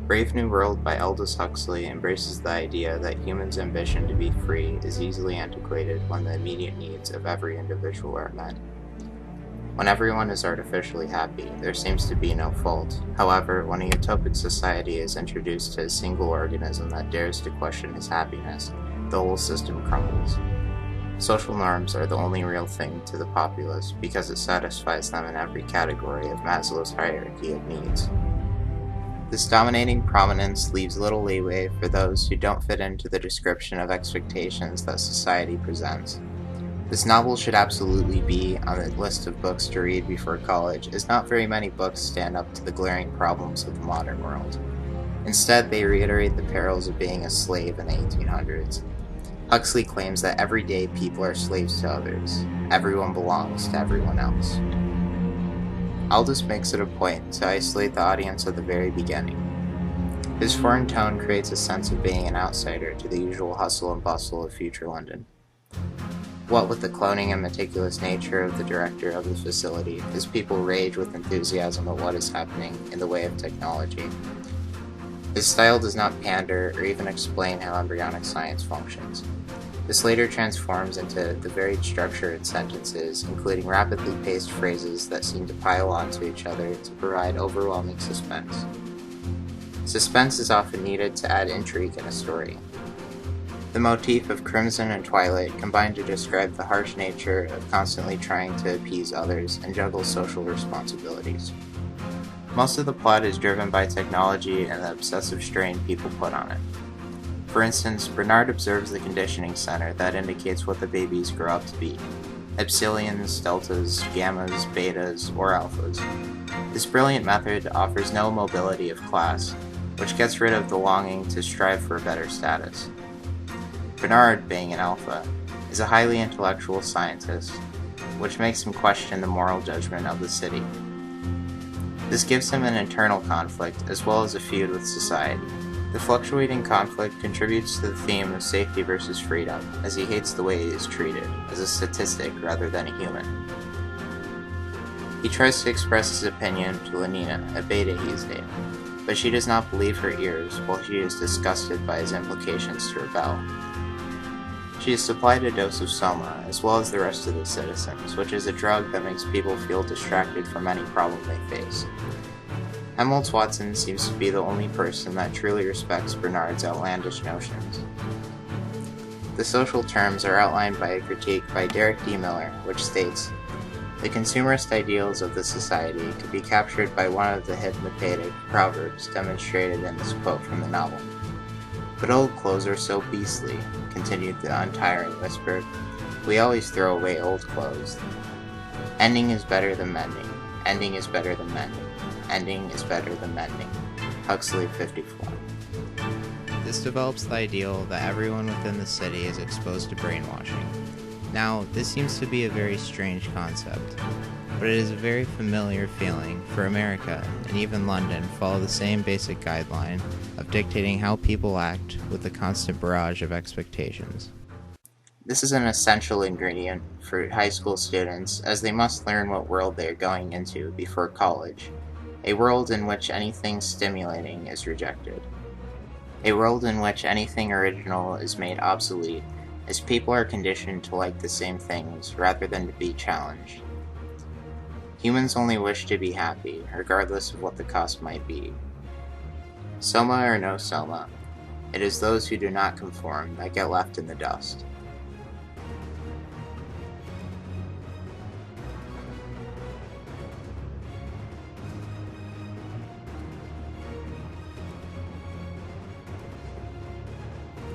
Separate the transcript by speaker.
Speaker 1: Brave New World by Aldous Huxley embraces the idea that humans' ambition to be free is easily antiquated when the immediate needs of every individual are met. When everyone is artificially happy, there seems to be no fault. However, when a utopic society is introduced to a single organism that dares to question his happiness, the whole system crumbles. Social norms are the only real thing to the populace because it satisfies them in every category of Maslow's hierarchy of needs. This dominating prominence leaves little leeway for those who don't fit into the description of expectations that society presents. This novel should absolutely be on the list of books to read before college, as not very many books stand up to the glaring problems of the modern world. Instead, they reiterate the perils of being a slave in the 1800s. Huxley claims that every day people are slaves to others. Everyone belongs to everyone else. Aldous makes it a point to isolate the audience at the very beginning. His foreign tone creates a sense of being an outsider to the usual hustle and bustle of future London. What with the cloning and meticulous nature of the director of the facility, his people rage with enthusiasm at what is happening in the way of technology. His style does not pander or even explain how embryonic science functions. This later transforms into the varied structure in sentences, including rapidly paced phrases that seem to pile onto each other to provide overwhelming suspense. Suspense is often needed to add intrigue in a story. The motif of crimson and twilight combine to describe the harsh nature of constantly trying to appease others and juggle social responsibilities. Most of the plot is driven by technology and the obsessive strain people put on it. For instance, Bernard observes the conditioning center that indicates what the babies grow up to be: epsilons, deltas, gammas, betas, or alphas. This brilliant method offers no mobility of class, which gets rid of the longing to strive for a better status. Bernard, being an alpha, is a highly intellectual scientist, which makes him question the moral judgment of the city. This gives him an internal conflict as well as a feud with society. The fluctuating conflict contributes to the theme of safety versus freedom, as he hates the way he is treated, as a statistic rather than a human. He tries to express his opinion to Lenina, a beta he is dating, but she does not believe her ears while she is disgusted by his implications to rebel. She is supplied a dose of soma, as well as the rest of the citizens, which is a drug that makes people feel distracted from any problem they face. Helmholtz Watson seems to be the only person that truly respects Bernard's outlandish notions. The social terms are outlined by a critique by Derek D. Miller, which states, "The consumerist ideals of the society could be captured by one of the hypnopated proverbs demonstrated in this quote from the novel. But old clothes are so beastly," continued the untiring whisper. "We always throw away old clothes. Ending is better than mending. Ending is better than mending. Ending is better than mending." Huxley 54. This develops the ideal that everyone within the city is exposed to brainwashing. Now, this seems to be a very strange concept, but it is a very familiar feeling, for America, and even London, follow the same basic guideline of dictating how people act with a constant barrage of expectations. This is an essential ingredient for high school students, as they must learn what world they are going into before college. A world in which anything stimulating is rejected. A world in which anything original is made obsolete, as people are conditioned to like the same things rather than to be challenged. Humans only wish to be happy, regardless of what the cost might be. Soma or no soma, it is those who do not conform that get left in the dust.